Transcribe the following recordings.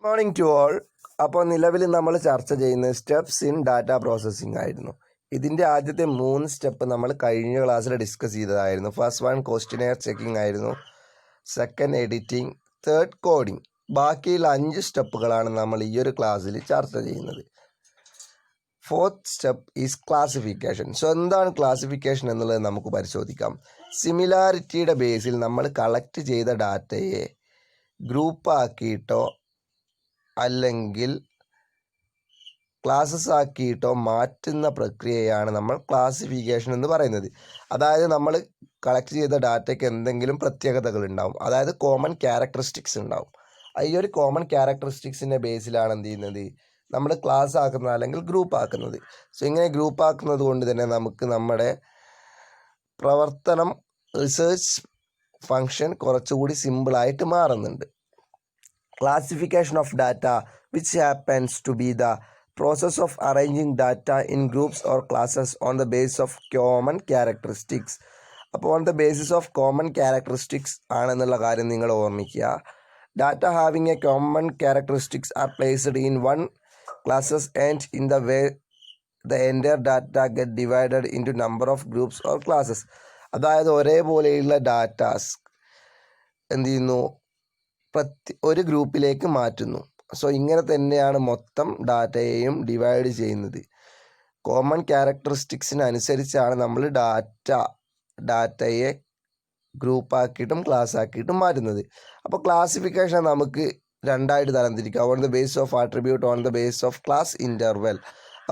Morning to all. അപ്പോൾ നിലവിൽ നമ്മൾ ചർച്ച ചെയ്യുന്ന സ്റ്റെപ്സ് ഇൻ ഡാറ്റ പ്രോസസ്സിംഗ് ആയിരുന്നു. ഇതിൻ്റെ ആദ്യത്തെ 3 സ്റ്റെപ്പ് നമ്മൾ കഴിഞ്ഞ ക്ലാസ്സിൽ ഡിസ്കസ് ചെയ്തതായിരുന്നു. ഫസ്റ്റ് വൺ ക്വസ്റ്റിനെയർ ചെക്കിംഗ് ആയിരുന്നു, സെക്കൻഡ് എഡിറ്റിംഗ്, തേർഡ് കോഡിംഗ്. ബാക്കിയുള്ള 5 സ്റ്റെപ്പുകളാണ് നമ്മൾ ഈ ഒരു ക്ലാസ്സിൽ ചർച്ച ചെയ്യുന്നത്. Fourth step is classification. So എന്താണ് ക്ലാസിഫിക്കേഷൻ എന്നുള്ളത് നമുക്ക് പരിശോധിക്കാം. സിമിലാരിറ്റിയുടെ ബേസിൽ നമ്മൾ കളക്ട് ചെയ്ത ഡാറ്റയെ ഗ്രൂപ്പ് ആക്കിയിട്ടോ അല്ലെങ്കിൽ ക്ലാസ്സസ് ആക്കിയിട്ടോ മാറ്റുന്ന പ്രക്രിയയാണ് നമ്മൾ ക്ലാസിഫിക്കേഷൻ എന്ന് പറയുന്നത്. അതായത് നമ്മൾ കളക്ട് ചെയ്ത ഡാറ്റയ്ക്ക് എന്തെങ്കിലും പ്രത്യേകതകൾ ഉണ്ടാവും, അതായത് കോമൺ ക്യാരക്ടറിസ്റ്റിക്സ് ഉണ്ടാവും. ഈ ഒരു കോമൺ ക്യാരക്ടറിസ്റ്റിക്സിൻ്റെ ബേസിലാണ് എന്ത് ചെയ്യുന്നത്, നമ്മൾ ക്ലാസ് ആക്കുന്നത് അല്ലെങ്കിൽ ഗ്രൂപ്പ് ആക്കുന്നത്. സോ ഇങ്ങനെ ഗ്രൂപ്പ് ആക്കുന്നത് കൊണ്ട് തന്നെ നമുക്ക് നമ്മുടെ പ്രവർത്തനം, റിസർച്ച് ഫങ്ഷൻ കുറച്ചുകൂടി സിമ്പിളായിട്ട് മാറുന്നുണ്ട്. Classification of data, which happens to be the process of arranging data in groups or classes on the basis of common characteristics. അപ്പോൾ on the basis of common characteristics ആണെന്നുള്ള കാര്യം നിങ്ങൾ ഓർമ്മിക്കുക. Data having a common characteristics are placed in one classes and in the way the entire data get divided into number of groups or classes. അതായത് ഒരേപോലെയുള്ള datas എന്ത് ചെയ്യുന്നു, ഒരു ഗ്രൂപ്പിലേക്ക് മാറ്റുന്നു. സോ ഇങ്ങനെ തന്നെയാണ് മൊത്തം ഡാറ്റയെയും ഡിവൈഡ് ചെയ്യുന്നത്. കോമൺ ക്യാരക്ടറിസ്റ്റിക്സിനനുസരിച്ചാണ് നമ്മൾ ഡാറ്റയെ ഗ്രൂപ്പാക്കിയിട്ടും ക്ലാസ് ആക്കിയിട്ടും മാറ്റുന്നത്. അപ്പോൾ ക്ലാസിഫിക്കേഷൻ നമുക്ക് രണ്ടായിട്ട് തരംതിരിക്കാം. On the base of attribute, on the base of class interval.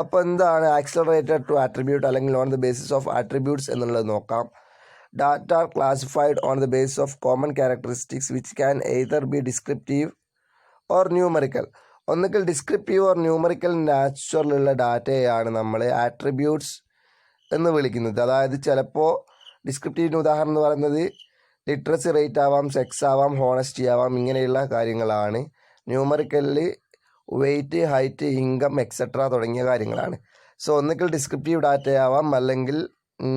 അപ്പോൾ എന്താണ് ആക്സലറേറ്റഡ് ടു ആട്രിബ്യൂട്ട് അല്ലെങ്കിൽ on the basis of attributes എന്നുള്ളത് നോക്കാം. Data are classified on the basis of common characteristics which can either be descriptive or numerical. ഒന്നുകിൽ descriptive or numerical നാച്ചുറലുള്ള ഡാറ്റയാണ് നമ്മൾ attributes എന്ന് വിളിക്കുന്നത്. അതായത് ചിലപ്പോൾ ഡിസ്ക്രിപ്റ്റീവിന് ഉദാഹരണം എന്ന് പറയുന്നത് ലിറ്ററസി റേറ്റ് ആവാം, സെക്സ് ആവാം, ഹോണസ്റ്റി ആവാം, ഇങ്ങനെയുള്ള കാര്യങ്ങളാണ്. ന്യൂമറിക്കലിൽ വെയ്റ്റ്, ഹൈറ്റ്, ഇൻകം എക്സെട്ര തുടങ്ങിയ കാര്യങ്ങളാണ്. സോ ഒന്നുകിൽ ഡിസ്ക്രിപ്റ്റീവ് ഡാറ്റയാവാം അല്ലെങ്കിൽ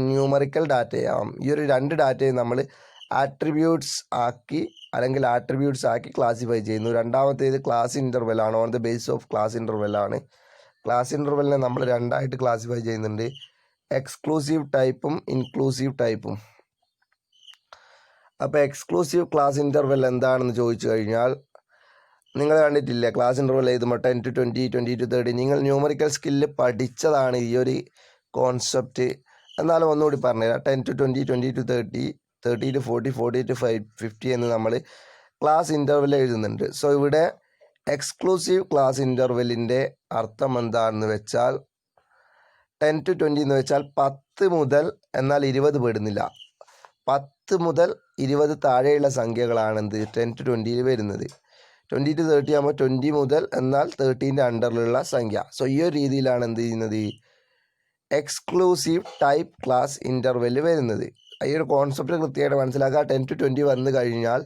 ന്യൂമറിക്കൽ ഡാറ്റയാവാം. ഈ ഒരു 2 ഡാറ്റയും നമ്മൾ ആട്രിബ്യൂട്ട്സ് ആക്കി ക്ലാസിഫൈ ചെയ്യുന്നു. രണ്ടാമത്തേത് ക്ലാസ് ഇൻ്റർവെല്ലാണ്. On the base of class ഇൻ്റർവെല്ലാണ്. ക്ലാസ് ഇൻ്റർവെല്ലിനെ നമ്മൾ 2ആയിട്ട് ക്ലാസിഫൈ ചെയ്യുന്നുണ്ട്, എക്സ്ക്ലൂസീവ് ടൈപ്പും ഇൻക്ലൂസീവ് ടൈപ്പും. അപ്പോൾ എക്സ്ക്ലൂസീവ് ക്ലാസ് ഇൻ്റർവെൽ എന്താണെന്ന് ചോദിച്ചു കഴിഞ്ഞാൽ, നിങ്ങൾ കണ്ടിട്ടില്ല ക്ലാസ് ഇൻ്റർവെൽ എഴുതുമ്പോൾ 10 to 20, 20 to 30. നിങ്ങൾ ന്യൂമറിക്കൽ സ്കില്ല് പഠിച്ചതാണ് ഈ ഒരു കോൺസെപ്റ്റ്. എന്നാലും ഒന്നുകൂടി പറഞ്ഞുതരാം. 10 to 20, 20 to 30, 30 to 40, 40 to 50 എന്ന് നമ്മൾ ക്ലാസ് ഇൻ്റർവെൽ എഴുതുന്നുണ്ട്. സോ ഇവിടെ എക്സ്ക്ലൂസീവ് ക്ലാസ് ഇൻ്റർവെല്ലിൻ്റെ അർത്ഥം എന്താണെന്ന് വെച്ചാൽ 10 to 20 എന്ന് വെച്ചാൽ 10 മുതൽ, എന്നാൽ 20 പെടുന്നില്ല, 10 മുതൽ 20 താഴെയുള്ള സംഖ്യകളാണെന്ത് 10 to 20 വരുന്നത്. 20 to 30 ആകുമ്പോൾ 20 മുതൽ, എന്നാൽ 30ൻ്റെ അണ്ടറിലുള്ള സംഖ്യ. സോ ഈ ഒരു രീതിയിലാണ് എന്ത് ചെയ്യുന്നത്, എക്സ്ക്ലൂസീവ് ടൈപ്പ് ക്ലാസ് ഇൻ്റർവെല് വരുന്നത്. ഈ ഒരു കോൺസെപ്റ്റ് കൃത്യമായിട്ട് മനസ്സിലാക്കുക. 10 to 20 വന്നു കഴിഞ്ഞാൽ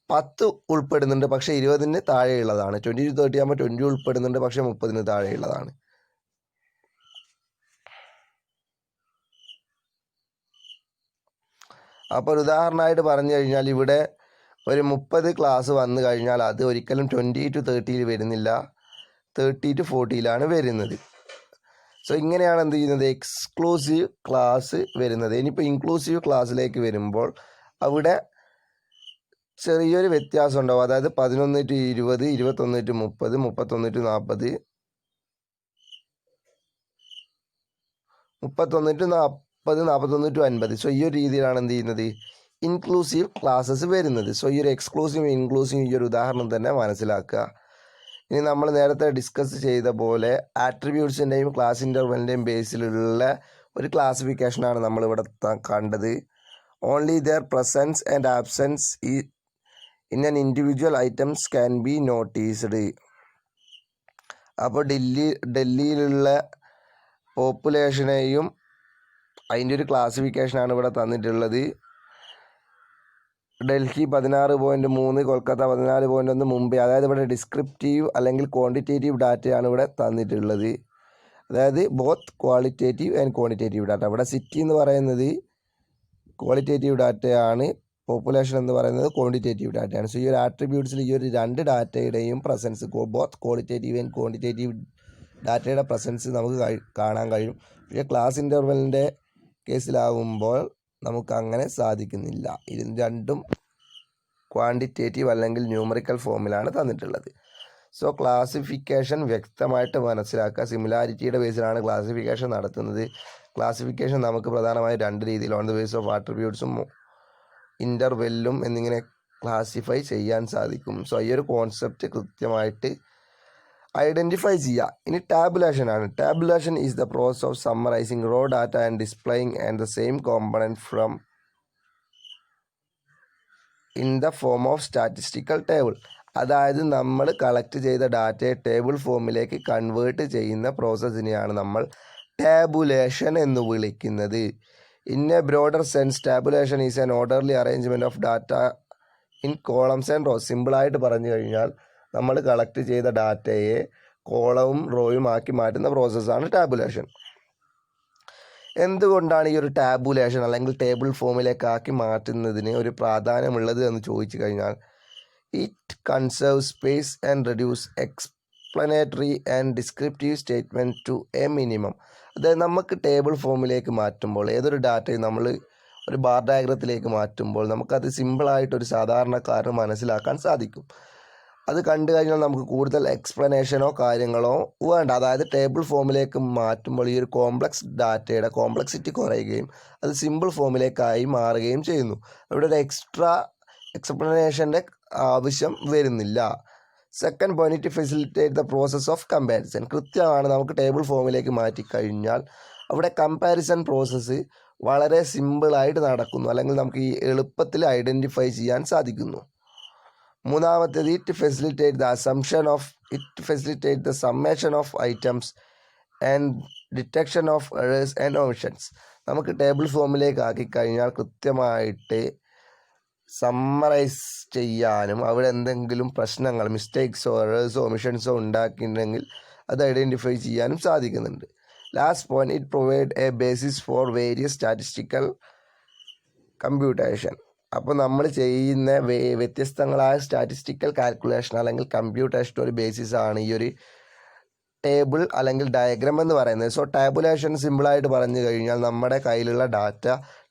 10 ഉൾപ്പെടുന്നുണ്ട്, പക്ഷേ 20ന് താഴെയുള്ളതാണ്. 20 to 30 ആകുമ്പോൾ 20 ഉൾപ്പെടുന്നുണ്ട്, പക്ഷേ 30ന് താഴെയുള്ളതാണ്. അപ്പോൾ ഒരു ഉദാഹരണമായിട്ട് പറഞ്ഞു കഴിഞ്ഞാൽ ഇവിടെ ഒരു 30 ക്ലാസ് വന്നു കഴിഞ്ഞാൽ അത് ഒരിക്കലും 20 to 30 വരുന്നില്ല, 30 to 40 വരുന്നത്. സോ ഇങ്ങനെയാണ് എന്ത് ചെയ്യുന്നത്, എക്സ്ക്ലൂസീവ് ക്ലാസ് വരുന്നത്. ഇനിയിപ്പോൾ ഇൻക്ലൂസീവ് ക്ലാസ്സിലേക്ക് വരുമ്പോൾ അവിടെ ചെറിയൊരു വ്യത്യാസം ഉണ്ടാവും. അതായത് 11 to 20, 21 to 30, 31 to 40, 31 to 40, 41 to 50. So ഈ ഒരു രീതിയിലാണ് എന്ത് ചെയ്യുന്നത്, ഇൻക്ലൂസീവ് ക്ലാസ്സസ് വരുന്നത്. സോ ഈ ഒരു എക്സ്ക്ലൂസീവ് ഇൻക്ലൂസീവ് ഈ ഒരു ഉദാഹരണം തന്നെ മനസ്സിലാക്കുക. ഇനി നമ്മൾ നേരത്തെ ഡിസ്കസ് ചെയ്ത പോലെ ആട്രിബ്യൂട്ട്സിൻ്റെയും ക്ലാസ് ഇൻ്റർവെലിൻ്റെയും ബേസിലുള്ള ഒരു ക്ലാസിഫിക്കേഷനാണ് നമ്മളിവിടെ കണ്ടത്. Only their presence and absence in an individual items can be noticed. അപ്പോൾ ഡൽഹിയിലുള്ള പോപ്പുലേഷനെയും അതിൻ്റെ ഒരു ക്ലാസിഫിക്കേഷനാണ് ഇവിടെ തന്നിട്ടുള്ളത്. ഡൽഹി 16.3, കൊൽക്കത്ത 14.1, മുംബൈ. അതായത് ഇവിടെ ഡിസ്ക്രിപ്റ്റീവ് അല്ലെങ്കിൽ ക്വാണ്ടിറ്റേറ്റീവ് ഡാറ്റയാണ് ഇവിടെ തന്നിട്ടുള്ളത്. അതായത് both qualitative and quantitative data. ഇവിടെ സിറ്റി എന്ന് പറയുന്നത് ക്വാളിറ്റേറ്റീവ് ഡാറ്റയാണ്, പോപ്പുലേഷൻ എന്ന് പറയുന്നത് ക്വാണ്ടിറ്റേറ്റീവ് ഡാറ്റയാണ്. സോ ഈ ഒരു ആട്രിബ്യൂട്ട്സിൽ ഈ ഒരു രണ്ട് ഡാറ്റയുടെയും presence, both qualitative and quantitative ഡാറ്റയുടെ പ്രസൻസ് നമുക്ക് കാണാൻ കഴിയും. പക്ഷേ ക്ലാസ് ഇൻ്റർവെലിൻ്റെ കേസിലാവുമ്പോൾ നമുക്ക് അങ്ങനെ സാധിക്കുന്നില്ല. ഇത് രണ്ടും ക്വാണ്ടിറ്റേറ്റീവ് അല്ലെങ്കിൽ ന്യൂമറിക്കൽ ഫോമിലാണ് തന്നിട്ടുള്ളത്. സോ ക്ലാസിഫിക്കേഷൻ വ്യക്തമായിട്ട് മനസ്സിലാക്കുക. സിമിലാരിറ്റിയുടെ ബേസിലാണ് ക്ലാസിഫിക്കേഷൻ നടത്തുന്നത്. ക്ലാസിഫിക്കേഷൻ നമുക്ക് പ്രധാനമായും രണ്ട് രീതിയിൽ, ഓൺ ദ ബേസ് ഓഫ് ആട്രിബ്യൂട്ട്സും ഇൻ്റർവെല്ലും എന്നിങ്ങനെ ക്ലാസിഫൈ ചെയ്യാൻ സാധിക്കും. സോ ഈ ഒരു കോൺസെപ്റ്റ് കൃത്യമായിട്ട് ഐഡൻറ്റിഫൈ ചെയ്യുക. ഇനി ടാബുലേഷൻ ആണ്. Tabulation is the process of summarising raw data and displaying and the same component from in the form of statistical table. അതായത് നമ്മൾ കളക്ട് ചെയ്ത ഡാറ്റയെ ടേബിൾ ഫോമിലേക്ക് കൺവേർട്ട് ചെയ്യുന്ന പ്രോസസ്സിനെയാണ് നമ്മൾ ടാബുലേഷൻ എന്ന് വിളിക്കുന്നത്. In A broader sense tabulation is an orderly arrangement of data in columns and rose. സിമ്പിളായിട്ട് പറഞ്ഞു കഴിഞ്ഞാൽ നമ്മൾ കളക്ട് ചെയ്ത ഡാറ്റയെ കോളവും റോയും ആക്കി മാറ്റുന്ന പ്രോസസ്സാണ് ടാബുലേഷൻ. എന്തുകൊണ്ടാണ് ഈ ഒരു ടാബുലേഷൻ അല്ലെങ്കിൽ ടേബിൾ ഫോമിലേക്ക് ആക്കി മാറ്റുന്നതിന് ഒരു പ്രാധാന്യമുള്ളത് എന്ന് ചോദിച്ചു കഴിഞ്ഞാൽ, it conserve space and reduce explanatory and descriptive statement to a minimum. അതായത് നമുക്ക് ടേബിൾ ഫോമിലേക്ക് മാറ്റുമ്പോൾ, ഏതൊരു ഡാറ്റയും നമ്മൾ ഒരു ബാർ ഡയഗ്രത്തിലേക്ക് മാറ്റുമ്പോൾ നമുക്കത് സിമ്പിളായിട്ടൊരു സാധാരണക്കാരന് മനസ്സിലാക്കാൻ സാധിക്കും. അത് കണ്ടു കഴിഞ്ഞാൽ നമുക്ക് കൂടുതൽ എക്സ്പ്ലനേഷനോ കാര്യങ്ങളോ വേണ്ട. അതായത് ടേബിൾ ഫോമിലേക്ക് മാറ്റുമ്പോൾ ഈ ഒരു കോംപ്ലക്സ് ഡാറ്റയുടെ കോംപ്ലക്സിറ്റി കുറയുകയും അത് സിമ്പിൾ ഫോമിലേക്കായി മാറുകയും ചെയ്യുന്നു. അവിടെ ഒരു എക്സ്ട്രാ എക്സ്പ്ലനേഷൻ്റെ ആവശ്യം വരുന്നില്ല. Second point, it facilitate the process of comparison. കൃത്യമാണ്, നമുക്ക് ടേബിൾ ഫോമിലേക്ക് മാറ്റിക്കഴിഞ്ഞാൽ അവിടെ കമ്പാരിസൺ പ്രോസസ്സ് വളരെ സിമ്പിളായിട്ട് നടക്കുന്നു, അല്ലെങ്കിൽ നമുക്ക് ഈ എളുപ്പത്തിൽ ഐഡൻറ്റിഫൈ ചെയ്യാൻ സാധിക്കുന്നു. മൂന്നാമത്തേത്, it facilitate the summation of items and detection of errors and omissions. നമുക്ക് ടേബിൾ ഫോമിലേക്ക് ആക്കിക്കഴിഞ്ഞാൽ കൃത്യമായിട്ട് സമ്മറൈസ് ചെയ്യാനും അവിടെ എന്തെങ്കിലും പ്രശ്നങ്ങൾ, മിസ്റ്റേക്സോ എറേഴ്സോ ഒമിഷൻസോ ഉണ്ടാക്കിയിട്ടുണ്ടെങ്കിൽ അത് ഐഡൻറ്റിഫൈ ചെയ്യാനും സാധിക്കുന്നുണ്ട്. Last point, it provide A basis for various statistical computation. അപ്പോൾ നമ്മൾ ചെയ്യുന്ന വ്യത്യസ്തങ്ങളായ സ്റ്റാറ്റിസ്റ്റിക്കൽ കാൽക്കുലേഷൻ അല്ലെങ്കിൽ കമ്പ്യൂട്ടേഷൻ ഒരു ബേസിസാണ് ഈ ഒരു ടേബിൾ അല്ലെങ്കിൽ ഡയഗ്രാം എന്ന് പറയുന്നത്. സോ ടാബുലേഷൻ സിമ്പിളായിട്ട് പറഞ്ഞു കഴിഞ്ഞാൽ നമ്മുടെ കയ്യിലുള്ള ഡാറ്റ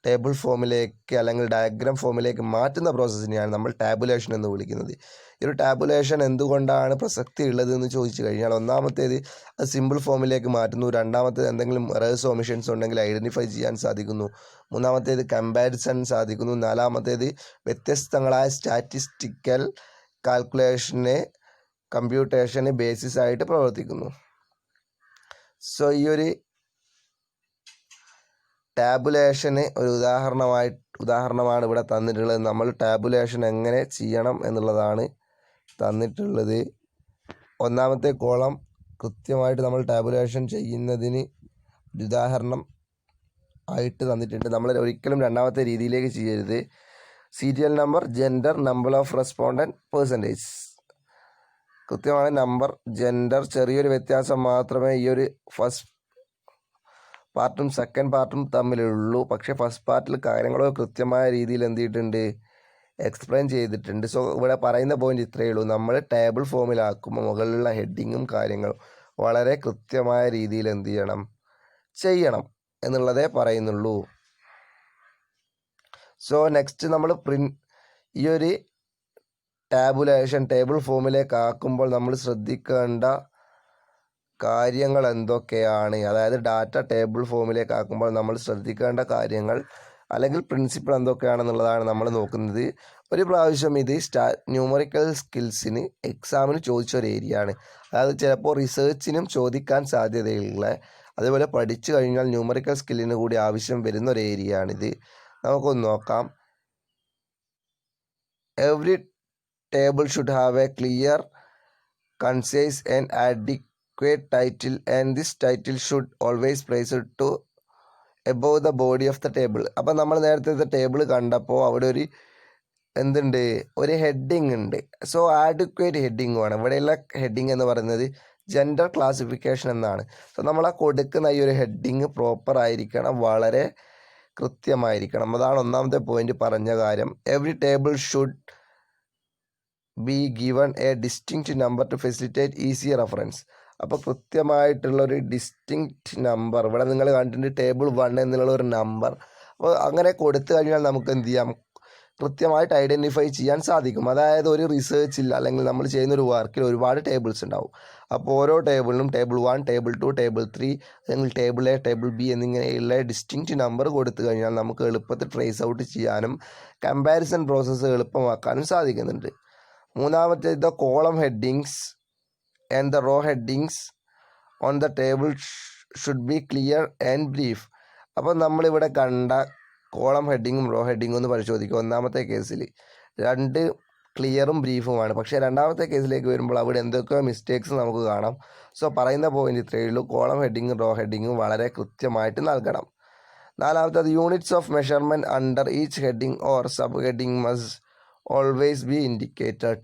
ടേബിൾ ഫോമിലേക്ക് അല്ലെങ്കിൽ ഡയഗ്രാം ഫോമിലേക്ക് മാറ്റുന്ന പ്രോസസ്സിനെയാണ് നമ്മൾ ടാബുലേഷൻ എന്ന് വിളിക്കുന്നത്. ഈ ഒരു ടാബുലേഷൻ എന്തുകൊണ്ടാണ് പ്രസക്തി ഉള്ളത് എന്ന് ചോദിച്ചു കഴിഞ്ഞാൽ, ഒന്നാമത്തേത് അത് സിമ്പിൾ ഫോമിലേക്ക് മാറ്റുന്നു. രണ്ടാമത്തേത് എന്തെങ്കിലും എറേഴ്സോ ഒമിഷൻസോ ഉണ്ടെങ്കിൽ ഐഡൻറ്റിഫൈ ചെയ്യാൻ സാധിക്കുന്നു. മൂന്നാമത്തേത് കമ്പാരിസൺ സാധിക്കുന്നു. നാലാമത്തേത് വ്യത്യസ്തങ്ങളായ സ്റ്റാറ്റിസ്റ്റിക്കൽ കാൽക്കുലേഷനെ കമ്പ്യൂട്ടേഷന് ബേസിസ് ആയിട്ട് പ്രവർത്തിക്കുന്നു. സോ ഈ ഒരു ടാബുലേഷന് ഒരു ഉദാഹരണമാണ് ഇവിടെ തന്നിട്ടുള്ളത്. നമ്മൾ ടാബുലേഷൻ എങ്ങനെ ചെയ്യണം എന്നുള്ളതാണ് തന്നിട്ടുള്ളത്. ഒന്നാമത്തെ കോളം കൃത്യമായിട്ട് നമ്മൾ ടാബുലേഷൻ ചെയ്യുന്നതിന് ഉദാഹരണം ആയിട്ട് തന്നിട്ടുണ്ട്. നമ്മൾ ഒരിക്കലും രണ്ടാമത്തെ രീതിയിലേക്ക് ചെയ്യരുത്. Serial number, gender, number of respondent, percentage. കൃത്യമായ നമ്പർ, ജെൻഡർ, ചെറിയൊരു വ്യത്യാസം മാത്രമേ ഈ ഒരു ഫസ്റ്റ് പാർട്ടും സെക്കൻഡ് പാർട്ടും തമ്മിലുള്ളൂ. പക്ഷേ ഫസ്റ്റ് പാർട്ടിൽ കാര്യങ്ങളോ കൃത്യമായ രീതിയിൽ എന്ത് ചെയ്തിട്ടുണ്ട്, എക്സ്പ്ലെയിൻ ചെയ്തിട്ടുണ്ട്. സോ ഇവിടെ പറയുന്ന പോയിന്റ് ഇത്രയേ ഉള്ളൂ. നമ്മൾ ടേബിൾ ഫോമിലാക്കുമ്പോൾ മുകളിലുള്ള ഹെഡിങ്ങും കാര്യങ്ങളും വളരെ കൃത്യമായ രീതിയിൽ എന്ത് ചെയ്യണം എന്നുള്ളതേ പറയുന്നുള്ളൂ. സോ നെക്സ്റ്റ് നമ്മൾ ഈ ഒരു ടാബുലേഷൻ ടേബിൾ ഫോമിലേക്ക് ആക്കുമ്പോൾ നമ്മൾ ശ്രദ്ധിക്കേണ്ട കാര്യങ്ങൾ എന്തൊക്കെയാണ്, അതായത് ഡാറ്റ ടേബിൾ ഫോമിലേക്ക് ആക്കുമ്പോൾ നമ്മൾ ശ്രദ്ധിക്കേണ്ട കാര്യങ്ങൾ അല്ലെങ്കിൽ പ്രിൻസിപ്പിൾ എന്തൊക്കെയാണെന്നുള്ളതാണ് നമ്മൾ നോക്കുന്നത്. ഒരു പ്രാവശ്യം ഇത് ന്യൂമറിക്കൽ സ്കിൽസിന് എക്സാമിന് ചോദിച്ചൊരു ഏരിയ ആണ്. അതായത് ചിലപ്പോൾ റിസർച്ചിനും ചോദിക്കാൻ സാധ്യതയുള്ള, അതുപോലെ പഠിച്ചു കഴിഞ്ഞാൽ ന്യൂമറിക്കൽ സ്കില്ലിന് കൂടി ആവശ്യം വരുന്ന ഒരു ഏരിയ ആണിത്. നമുക്കൊന്ന് നോക്കാം. Every table should have A clear, concise and adequate title, and this title should always placed to above the body of the table. അപ്പം നമ്മൾ നേരത്തെ ടേബിൾ കണ്ടപ്പോൾ അവിടെ ഒരു എന്തുണ്ട്, ഒരു ഹെഡിങ് ഉണ്ട്. സോ ആഡ്വക്കേറ്റ് ഹെഡിങ് വേണം. ഇവിടെയുള്ള ഹെഡിങ് എന്ന് പറയുന്നത് ജെൻഡർ ക്ലാസിഫിക്കേഷൻ എന്നാണ്. സോ നമ്മൾ ആ കൊടുക്കുന്ന ഈ ഒരു ഹെഡിങ് പ്രോപ്പർ ആയിരിക്കണം, വളരെ കൃത്യമായിരിക്കണം. അതാണ് ഒന്നാമത്തെ പോയിന്റ് പറഞ്ഞ കാര്യം. Every table should be given A distinct number two facilitate easy reference. അപ്പോൾ കൃത്യമായിട്ടുള്ളൊരു ഡിസ്റ്റിങ്ക്റ്റ് നമ്പർ ഇവിടെ നിങ്ങൾ കണ്ടിട്ടുണ്ട്, ടേബിൾ 1 എന്നുള്ള ഒരു നമ്പർ. അപ്പോൾ അങ്ങനെ കൊടുത്തു കഴിഞ്ഞാൽ നമുക്ക് എന്ത് ചെയ്യാം, കൃത്യമായിട്ട് ഐഡൻറ്റിഫൈ ചെയ്യാൻ സാധിക്കും. അതായത് ഒരു റിസേർച്ചിൽ അല്ലെങ്കിൽ നമ്മൾ ചെയ്യുന്ന ഒരു വർക്കിൽ ഒരുപാട് ടേബിൾസ് ഉണ്ടാവും. അപ്പോൾ ഓരോ ടേബിളിനും ടേബിൾ 1, ടേബിൾ 2, ടേബിൾ 3 അല്ലെങ്കിൽ ടേബിൾ എ, ടേബിൾ ബി എന്നിങ്ങനെയുള്ള ഡിസ്റ്റിങ്ക്റ്റ് നമ്പർ കൊടുത്തു കഴിഞ്ഞാൽ നമുക്ക് എളുപ്പത്തിൽ ട്രേസ് ഔട്ട് ചെയ്യാനും കമ്പാരിസൺ പ്രോസസ്സ് എളുപ്പമാക്കാനും സാധിക്കുന്നുണ്ട്. മൂന്നാമത്തെ the column headings and the row headings on the table should be clear and brief. അപ്പോൾ നമ്മളിവിടെ കണ്ട കോളം ഹെഡിങ്ങും റോ ഹെഡിങ്ങും ഒന്ന് പരിശോധിക്കുക. ഒന്നാമത്തെ കേസിൽ 2 ക്ലിയറും ബ്രീഫുമാണ്. പക്ഷേ രണ്ടാമത്തെ കേസിലേക്ക് വരുമ്പോൾ അവിടെ എന്തൊക്കെയോ മിസ്റ്റേക്സ് നമുക്ക് കാണാം. സോ പറയുന്ന പോയിന്റ് ഇത്രയേ ഉള്ളൂ, കോളം ഹെഡിങ്ങും റോ ഹെഡിങ്ങും വളരെ കൃത്യമായിട്ട് നൽകണം. നാലാമത്തത് units of measurement under each heading or sub heading must always be indicated.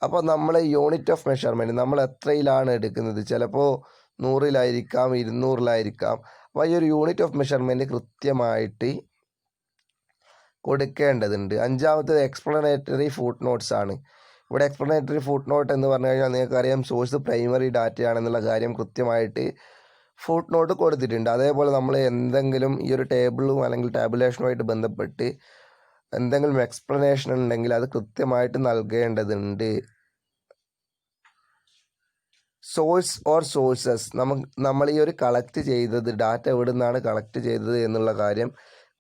അപ്പോൾ നമ്മൾ യൂണിറ്റ് ഓഫ് മെഷർമെൻറ്റ് നമ്മൾ എത്രയിലാണ് എടുക്കുന്നത്, ചിലപ്പോൾ 100-ലായിരിക്കാം, 200-ലായിരിക്കാം. അപ്പോൾ ഈ ഒരു യൂണിറ്റ് ഓഫ് മെഷർമെൻറ്റ് കൃത്യമായിട്ട് കൊടുക്കേണ്ടതുണ്ട്. അഞ്ചാമത്തേത് എക്സ്പ്ലനേറ്ററി ഫുട് നോട്ട്സ് ആണ്. ഇവിടെ എക്സ്പ്ലനേറ്ററി ഫുട് നോട്ട് എന്ന് പറഞ്ഞു കഴിഞ്ഞാൽ നിങ്ങൾക്കറിയാം സോഴ്സ് പ്രൈമറി ഡാറ്റയാണെന്നുള്ള കാര്യം കൃത്യമായിട്ട് ഫുട് നോട്ട് കൊടുത്തിട്ടുണ്ട്. അതേപോലെ നമ്മൾ എന്തെങ്കിലും ഈ ഒരു ടേബിളും അല്ലെങ്കിൽ ടാബുലേഷനുമായിട്ട് ബന്ധപ്പെട്ട് എന്തെങ്കിലും എക്സ്പ്ലനേഷൻ ഉണ്ടെങ്കിൽ അത് കൃത്യമായിട്ട് നൽകേണ്ടതുണ്ട്. സോഴ്സ് ഓർ സോഴ്സസ്, നമ്മൾ ഈ ഒരു കളക്ട് ചെയ്തത് ഡാറ്റ എവിടെ നിന്നാണ് കളക്ട് ചെയ്തത് എന്നുള്ള കാര്യം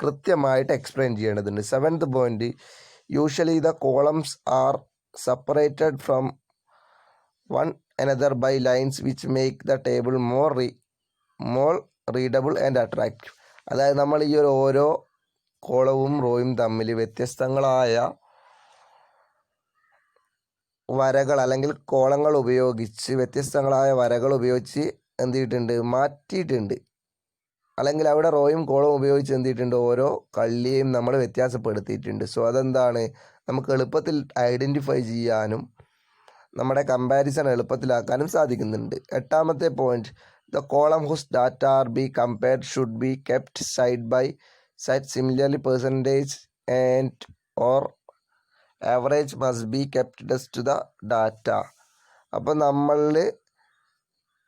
കൃത്യമായിട്ട് എക്സ്പ്ലെയിൻ ചെയ്യേണ്ടതുണ്ട്. 7th point, usually the columns are separated from one another by lines which make the table more readable and attractive. അതായത് നമ്മൾ ഈ ഒരു ഓരോ കോളവും റോയും തമ്മിൽ വ്യത്യസ്തങ്ങളായ വരകൾ അല്ലെങ്കിൽ കോളങ്ങൾ ഉപയോഗിച്ച് വ്യത്യസ്തങ്ങളായ വരകൾ ഉപയോഗിച്ച് എന്ത് ചെയ്തിട്ടുണ്ട്, മാറ്റിയിട്ടുണ്ട്. അല്ലെങ്കിൽ അവിടെ റോയും കോളവും ഉപയോഗിച്ച് എന്ത് ചെയ്തിട്ടുണ്ട്, ഓരോ കള്ളിയെയും നമ്മൾ വ്യത്യാസപ്പെടുത്തിയിട്ടുണ്ട്. സോ അതെന്താണ്, നമുക്ക് എളുപ്പത്തിൽ ഐഡൻറ്റിഫൈ ചെയ്യാനും നമ്മുടെ കമ്പാരിസൺ എളുപ്പത്തിലാക്കാനും സാധിക്കുന്നുണ്ട്. 8ാമത്തെ point, the column whose data are be compared should be kept side by side. Similarly percentage and or average must be kept next to the data. അപ്പോൾ നമ്മൾ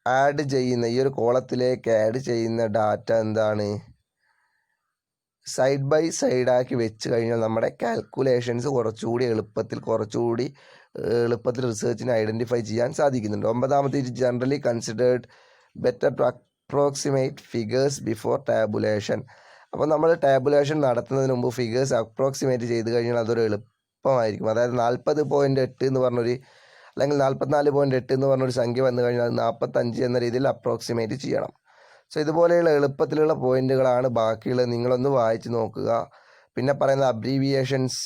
ആഡ് ചെയ്യുന്ന ഈ ഒരു കോളത്തിലേക്ക് ആഡ് ചെയ്യുന്ന ഡാറ്റ എന്താണ്, സൈഡ് ബൈ സൈഡാക്കി വെച്ച് കഴിഞ്ഞാൽ നമ്മുടെ കാൽക്കുലേഷൻസ് കുറച്ചുകൂടി എളുപ്പത്തിൽ റിസർച്ചിനെ ഐഡൻറ്റിഫൈ ചെയ്യാൻ സാധിക്കുന്നുണ്ട്. 9ാമത്തെ, generally considered better to approximate figures before tabulation. അപ്പോൾ നമ്മൾ ടാബുലേഷൻ നടത്തുന്നതിന് മുമ്പ് ഫിഗേഴ്സ് അപ്രോക്സിമേറ്റ് ചെയ്ത് കഴിഞ്ഞാൽ അതൊരു എളുപ്പമായിരിക്കും. അതായത് 40.8 എന്ന് പറഞ്ഞൊരു അല്ലെങ്കിൽ 44.8 എന്ന് പറഞ്ഞൊരു സംഖ്യ വന്നു കഴിഞ്ഞാൽ അത് 45 എന്ന രീതിയിൽ അപ്രോക്സിമേറ്റ് ചെയ്യണം. സോ ഇതുപോലെയുള്ള എളുപ്പത്തിലുള്ള പോയിന്റുകളാണ് ബാക്കിയുള്ളത്. നിങ്ങളൊന്ന് വായിച്ച് നോക്കുക. പിന്നെ പറയുന്ന അബ്രീവിയേഷൻസ്,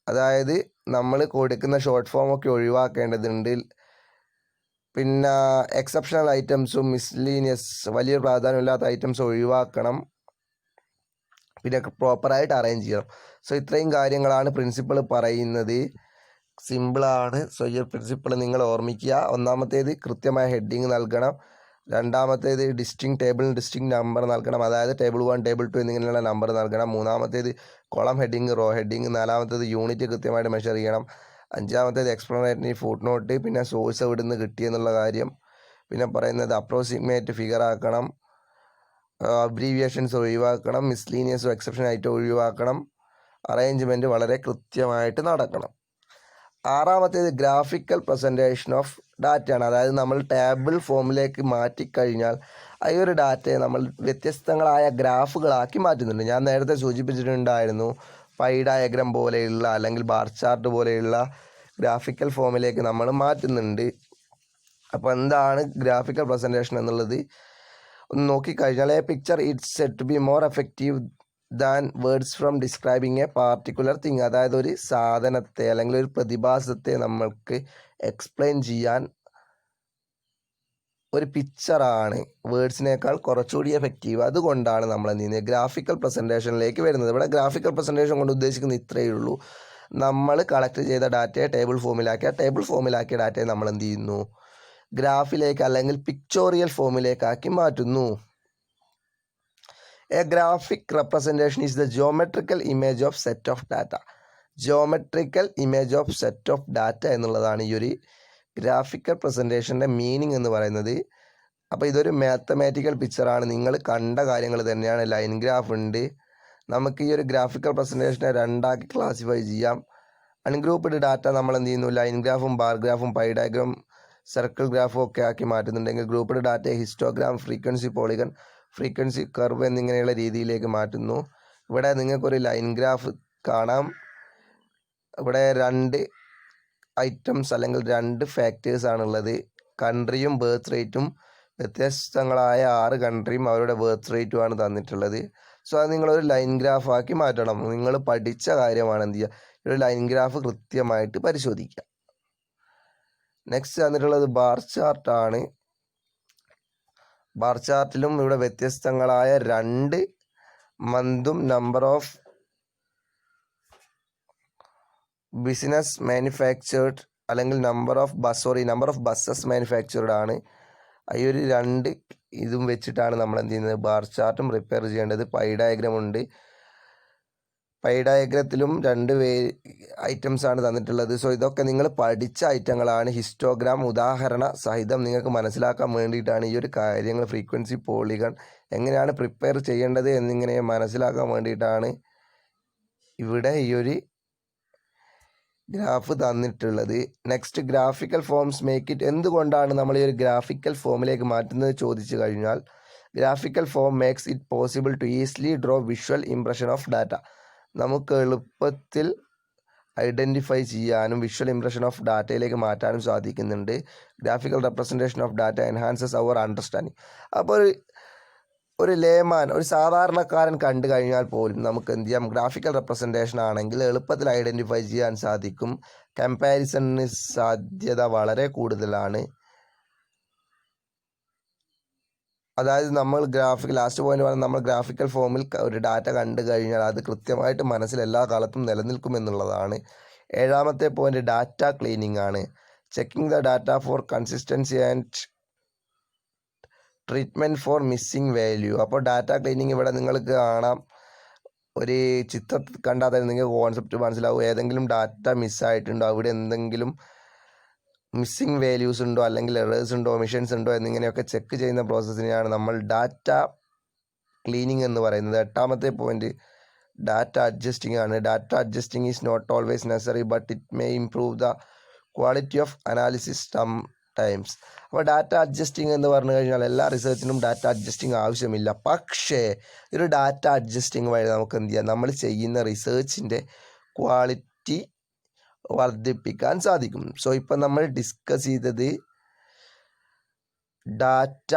അതായത് നമ്മൾ കൊടുക്കുന്ന ഷോർട്ട് ഫോമൊക്കെ ഒഴിവാക്കേണ്ടതുണ്ട്. പിന്നെ എക്സെപ്ഷണൽ ഐറ്റംസും മിസ്ലീനിയസ് വലിയൊരു പ്രാധാന്യമില്ലാത്ത ഐറ്റംസ് ഒഴിവാക്കണം. പിന്നെ പ്രോപ്പറായിട്ട് അറേഞ്ച് ചെയ്യണം. സോ ഇത്രയും കാര്യങ്ങളാണ് പ്രിൻസിപ്പൾ പറയുന്നത്. സിമ്പിളാണ്. സോ ഈ പ്രിൻസിപ്പിൾ നിങ്ങൾ ഓർമ്മിക്കുക. ഒന്നാമത്തേത് കൃത്യമായ ഹെഡിങ് നൽകണം. രണ്ടാമത്തേത് ടേബിളിന് ഡിസ്റ്റിങ് നമ്പർ നൽകണം. അതായത് ടേബിൾ 1, ടേബിൾ 2 എന്നിങ്ങനെയുള്ള നമ്പർ നൽകണം. മൂന്നാമത്തേത് കോളം ഹെഡിങ്, റോ ഹെഡിങ്. നാലാമത്തേത് യൂണിറ്റ് കൃത്യമായിട്ട് മെഷർ ചെയ്യണം. അഞ്ചാമത്തേത് എക്സ്പ്ലനേറ്ററി ഫുട് നോട്ട്, പിന്നെ സോഴ്സ് എവിടെ നിന്ന് കിട്ടിയെന്നുള്ള കാര്യം. പിന്നെ പറയുന്നത് അപ്രോക്സിമേറ്റ് ഫിഗർ ആക്കണം, അബ്രീവിയേഷൻസ് ഒഴിവാക്കണം, മിസ്ലീനിയസോ എക്സെപ്ഷൻ ആയിട്ട് ഒഴിവാക്കണം, അറേഞ്ച്മെൻറ്റ് വളരെ കൃത്യമായിട്ട് നടക്കണം. ആറാമത്തേത് ഗ്രാഫിക്കൽ പ്രസൻറ്റേഷൻ ഓഫ് ഡാറ്റയാണ്. അതായത് നമ്മൾ ടേബിൾ ഫോമിലേക്ക് മാറ്റിക്കഴിഞ്ഞാൽ ഈ ഒരു ഡാറ്റയെ നമ്മൾ വ്യത്യസ്തങ്ങളായ ഗ്രാഫുകളാക്കി മാറ്റുന്നുണ്ട്. ഞാൻ നേരത്തെ സൂചിപ്പിച്ചിട്ടുണ്ടായിരുന്നു, പൈ ഡയഗ്രാം പോലെയുള്ള അല്ലെങ്കിൽ ബാർ ചാർട്ട് പോലെയുള്ള ഗ്രാഫിക്കൽ ഫോമിലേക്ക് നമ്മൾ മാറ്റുന്നുണ്ട്. അപ്പോൾ എന്താണ് ഗ്രാഫിക്കൽ പ്രസൻറ്റേഷൻ എന്നുള്ളത് ഒന്ന് നോക്കിക്കഴിഞ്ഞാൽ, a picture it's set to be more effective than words from describing a particular thing. അതായത് ഒരു സാധനത്തെ അല്ലെങ്കിൽ ഒരു പ്രതിഭാസത്തെ നമ്മൾക്ക് എക്സ്പ്ലെയിൻ ചെയ്യാൻ ഒരു പിക്ചറാണ് വേർഡ്സിനേക്കാൾ കുറച്ചുകൂടി എഫക്റ്റീവ്. അതുകൊണ്ടാണ് നമ്മൾ എന്ത് ചെയ്യുന്നത്, ഗ്രാഫിക്കൽ പ്രസൻറ്റേഷനിലേക്ക് വരുന്നത്. ഇവിടെ ഗ്രാഫിക്കൽ പ്രസൻറ്റേഷൻ കൊണ്ട് ഉദ്ദേശിക്കുന്നത് ഇത്രയേ ഉള്ളൂ, നമ്മൾ കളക്ട് ചെയ്ത ഡാറ്റയെ ടേബിൾ ഫോമിലാക്കിയ ഡാറ്റയെ നമ്മൾ എന്ത് ചെയ്യുന്നു, ഗ്രാഫിലേക്ക് അല്ലെങ്കിൽ പിക്ചോറിയൽ ഫോമിലേക്കാക്കി മാറ്റുന്നു. A graphic representation is the geometrical image of set of data. Geometrical image of set of data എന്നുള്ളതാണ് ഈ ഒരു ഗ്രാഫിക്കൽ പ്രസൻറ്റേഷൻ്റെ മീനിങ് എന്ന് പറയുന്നത്. അപ്പോൾ ഇതൊരു മാത്തമാറ്റിക്കൽ പിക്ചറാണ്. നിങ്ങൾ കണ്ട കാര്യങ്ങൾ തന്നെയാണ്. ലൈൻ ഗ്രാഫ് ഉണ്ട്. നമുക്ക് ഈ ഒരു ഗ്രാഫിക്കൽ പ്രസൻറ്റേഷനെ രണ്ടാക്കി ക്ലാസിഫൈ ചെയ്യാം. അൺഗ്രൂപ്പ്ഡ് ഡാറ്റ നമ്മൾ എന്ത് ചെയ്യുന്നു, ലൈൻ ഗ്രാഫും ബാർ ഗ്രാഫും പൈ ഡയഗ്രാം സർക്കിൾ ഗ്രാഫും ഒക്കെ ആക്കി മാറ്റുന്നുണ്ടെങ്കിൽ ഗ്രൂപ്പ്ഡ് ഡാറ്റയെ histogram, frequency polygon, frequency curve എന്നിങ്ങനെയുള്ള രീതിയിലേക്ക് മാറ്റുന്നു. ഇവിടെ നിങ്ങൾക്കൊരു ലൈൻ ഗ്രാഫ് കാണാം. ഇവിടെ 2 ഐറ്റംസ് അല്ലെങ്കിൽ 2 ഫാക്ടേഴ്സ് ആണുള്ളത്. കൺട്രിയും ബേർത്ത് റേറ്റും വ്യത്യസ്തങ്ങളായ 6 കൺട്രിയും അവരുടെ ബേർത്ത് റേറ്റുമാണ് തന്നിട്ടുള്ളത്. സോ അത് നിങ്ങളൊരു ലൈൻ ഗ്രാഫ് ആക്കി മാറ്റണം. നിങ്ങൾ പഠിച്ച കാര്യമാണ് എന്ത് ചെയ്യുക, ഒരു ലൈൻ ഗ്രാഫ് കൃത്യമായിട്ട് പരിശോധിക്കുക. നെക്സ്റ്റ് തന്നിട്ടുള്ളത് ബാർ ചാർട്ടാണ്. ബാർ ചാർട്ടിലും ഇവിടെ വ്യത്യസ്തങ്ങളായ 2 മന്തും നമ്പർ ഓഫ് ബിസിനസ് മാനുഫാക്ചേർഡ് അല്ലെങ്കിൽ നമ്പർ ഓഫ് ബസ്സസ് മാനുഫാക്ചേർഡ് ആണ്. ഈ ഒരു 2 ഇതും വെച്ചിട്ടാണ് നമ്മൾ എന്ത് ചെയ്യുന്നത്, ബാർ ചാർട്ടും പ്രിപ്പയർ ചെയ്യേണ്ടത്. പൈ ഡയഗ്രാം ഉണ്ട്. പൈ ഡയഗ്രത്തിലും 2 ഐറ്റംസ് ആണ് തന്നിട്ടുള്ളത്. സോ ഇതൊക്കെ നിങ്ങൾ പഠിച്ച ഐറ്റങ്ങളാണ്. ഹിസ്റ്റോഗ്രാം ഉദാഹരണ സഹിതം നിങ്ങൾക്ക് മനസ്സിലാക്കാൻ വേണ്ടിയിട്ടാണ് ഈ ഒരു കാര്യങ്ങൾ. ഫ്രീക്വൻസി പോളിഗൺ എങ്ങനെയാണ് പ്രിപ്പയർ ചെയ്യേണ്ടത് എന്നിങ്ങനെ മനസ്സിലാക്കാൻ വേണ്ടിയിട്ടാണ് ഇവിടെ ഈ ഒരു ഗ്രാഫ് തന്നിട്ടുള്ളത്. Next graphical forms make it. എന്തുകൊണ്ടാണ് നമ്മൾ ഈ ഒരു ഗ്രാഫിക്കൽ ഫോമിലേക്ക് മാറ്റുന്നത് ചോദിച്ചു കഴിഞ്ഞാൽ, graphical form makes it possible to easily draw visual impression of data. നമുക്ക് എളുപ്പത്തിൽ ഐഡൻറ്റിഫൈ ചെയ്യാനും വിഷ്വൽ ഇംപ്രഷൻ ഓഫ് ഡാറ്റയിലേക്ക് മാറ്റാനും സാധിക്കുന്നുണ്ട്. Graphical representation of data enhances our understanding. അപ്പോൾ ഒരു ലേമാൻ, ഒരു സാധാരണക്കാരൻ കണ്ടു കഴിഞ്ഞാൽ പോലും നമുക്ക് എന്ത് ചെയ്യാം, ഗ്രാഫിക്കൽ റെപ്രസെൻറ്റേഷൻ ആണെങ്കിൽ എളുപ്പത്തിൽ ഐഡൻറ്റിഫൈ ചെയ്യാൻ സാധിക്കും. കമ്പാരിസണിന് സാധ്യത വളരെ കൂടുതലാണ്. അതായത് നമ്മൾ ലാസ്റ്റ് പോയിന്റ് പറഞ്ഞാൽ നമ്മൾ ഗ്രാഫിക്കൽ ഫോമിൽ ഒരു ഡാറ്റ കണ്ടു കഴിഞ്ഞാൽ അത് കൃത്യമായിട്ട് മനസ്സിൽ എല്ലാ കാലത്തും നിലനിൽക്കുമെന്നുള്ളതാണ്. 7ാമത്തെ പോയിന്റ് ഡാറ്റ ക്ലീനിങ് ആണ്. Checking the data for consistency and treatment for missing value. അപ്പോൾ ഡാറ്റ ക്ലീനിങ് ഇവിടെ നിങ്ങൾക്ക് കാണാം. ഒരു ചിത്രത്തിൽ കണ്ടാൽ തന്നെ നിങ്ങൾക്ക് കോൺസെപ്റ്റ് മനസ്സിലാവും. ഏതെങ്കിലും ഡാറ്റ മിസ്സായിട്ടുണ്ടോ, അവിടെ എന്തെങ്കിലും മിസ്സിംഗ് വാല്യൂസ് ഉണ്ടോ അല്ലെങ്കിൽ എറേഴ്സ് ഉണ്ടോ, ഒമിഷൻസ് ഉണ്ടോ എന്നിങ്ങനെയൊക്കെ ചെക്ക് ചെയ്യുന്ന പ്രോസസ്സിനെയാണ് നമ്മൾ ഡാറ്റ ക്ലീനിങ് എന്ന് പറയുന്നത്. 8ാമത്തെ പോയിന്റ് ഡാറ്റ അഡ്ജസ്റ്റിംഗ് ആണ്. Data adjusting is not always necessary but it may improve the quality of analysis sometimes. അപ്പോൾ ഡാറ്റ അഡ്ജസ്റ്റിംഗ് എന്ന് പറഞ്ഞു കഴിഞ്ഞാൽ എല്ലാ റിസർച്ചിനും ഡാറ്റ അഡ്ജസ്റ്റിംഗ് ആവശ്യമില്ല. പക്ഷേ ഒരു ഡാറ്റ അഡ്ജസ്റ്റിംഗ് വഴി നമുക്ക് എന്ത് ചെയ്യാം, നമ്മൾ ചെയ്യുന്ന റിസർച്ചിൻ്റെ ക്വാളിറ്റി വർദ്ധിപ്പിക്കാൻ സാധിക്കും. സോ ഇപ്പം നമ്മൾ ഡിസ്കസ് ചെയ്തത് ഡാറ്റ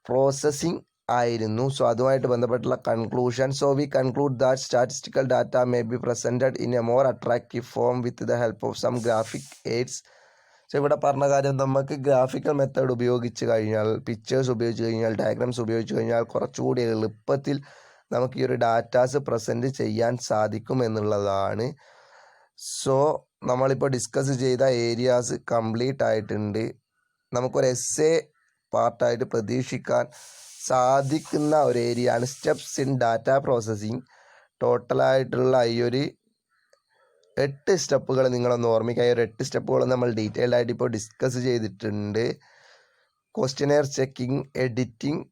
പ്രോസസ്സിംഗ് ആയിരുന്നു. സോ അതുമായിട്ട് ബന്ധപ്പെട്ടുള്ള conclusion. So we conclude that statistical data may be presented in a more attractive form with the help of some graphic aids. So ഇവിടെ പറഞ്ഞ കാര്യം, നമുക്ക് ഗ്രാഫിക്കൽ മെത്തേഡ് ഉപയോഗിച്ച് കഴിഞ്ഞാൽ, പിക്ചേഴ്സ് ഉപയോഗിച്ച് കഴിഞ്ഞാൽ, ഡയഗ്രാംസ് ഉപയോഗിച്ച് കഴിഞ്ഞാൽ കുറച്ചുകൂടി എളുപ്പത്തിൽ നമുക്ക് ഈ ഒരു ഡാറ്റാസ് പ്രസൻറ്റ് ചെയ്യാൻ സാധിക്കും എന്നുള്ളതാണ്. സോ നമ്മളിപ്പോൾ ഡിസ്കസ് ചെയ്ത ഏരിയാസ് കംപ്ലീറ്റ് ആയിട്ടുണ്ട്. നമുക്കൊരു എസ്സേ പാർട്ടായിട്ട് പ്രതീക്ഷിക്കാൻ സാധിക്കുന്ന ഒരു ഏരിയയാണ് സ്റ്റെപ്സ് ഇൻ ഡാറ്റ പ്രോസസ്സിങ്. ടോട്ടലായിട്ടുള്ള ഈ ഒരു 8 സ്റ്റെപ്പുകൾ നിങ്ങളൊന്ന് ഓർമ്മിക്കുക. ഈ ഒരു 8 സ്റ്റെപ്പുകൾ നമ്മൾ ഡീറ്റെയിൽഡ് ആയിട്ട് ഇപ്പോൾ ഡിസ്കസ് ചെയ്തിട്ടുണ്ട്. Questionnaire checking, editing,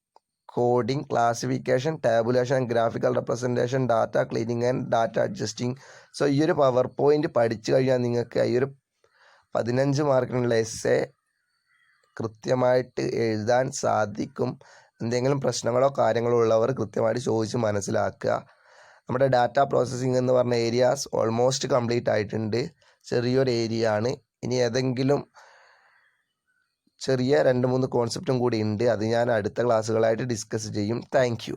coding, classification, tabulation, graphical representation, data cleaning and data adjusting. So ഈ ഒരു പവർ പോയിന്റ് പഠിച്ചു കഴിഞ്ഞാൽ നിങ്ങൾക്ക് ഈ ഒരു 15 മാർക്കിനുള്ള എസ്സേ കൃത്യമായിട്ട് എഴുതാൻ സാധിക്കും. എന്തെങ്കിലും പ്രശ്നങ്ങളോ കാര്യങ്ങളോ ഉള്ളവർ കൃത്യമായിട്ട് ചോദിച്ച് മനസ്സിലാക്കുക. നമ്മുടെ ഡാറ്റ പ്രോസസ്സിംഗ് എന്ന് പറഞ്ഞ ഏരിയാസ് ഓൾമോസ്റ്റ് കംപ്ലീറ്റ് ആയിട്ടുണ്ട്. ചെറിയൊരു ഏരിയ ആണ്. ഇനി ഏതെങ്കിലും ചെറിയ 2-3 കോൺസെപ്റ്റും കൂടി ഉണ്ട്. അത് ഞാൻ അടുത്ത ക്ലാസ്സുകളായിട്ട് ഡിസ്കസ് ചെയ്യും. Thank you.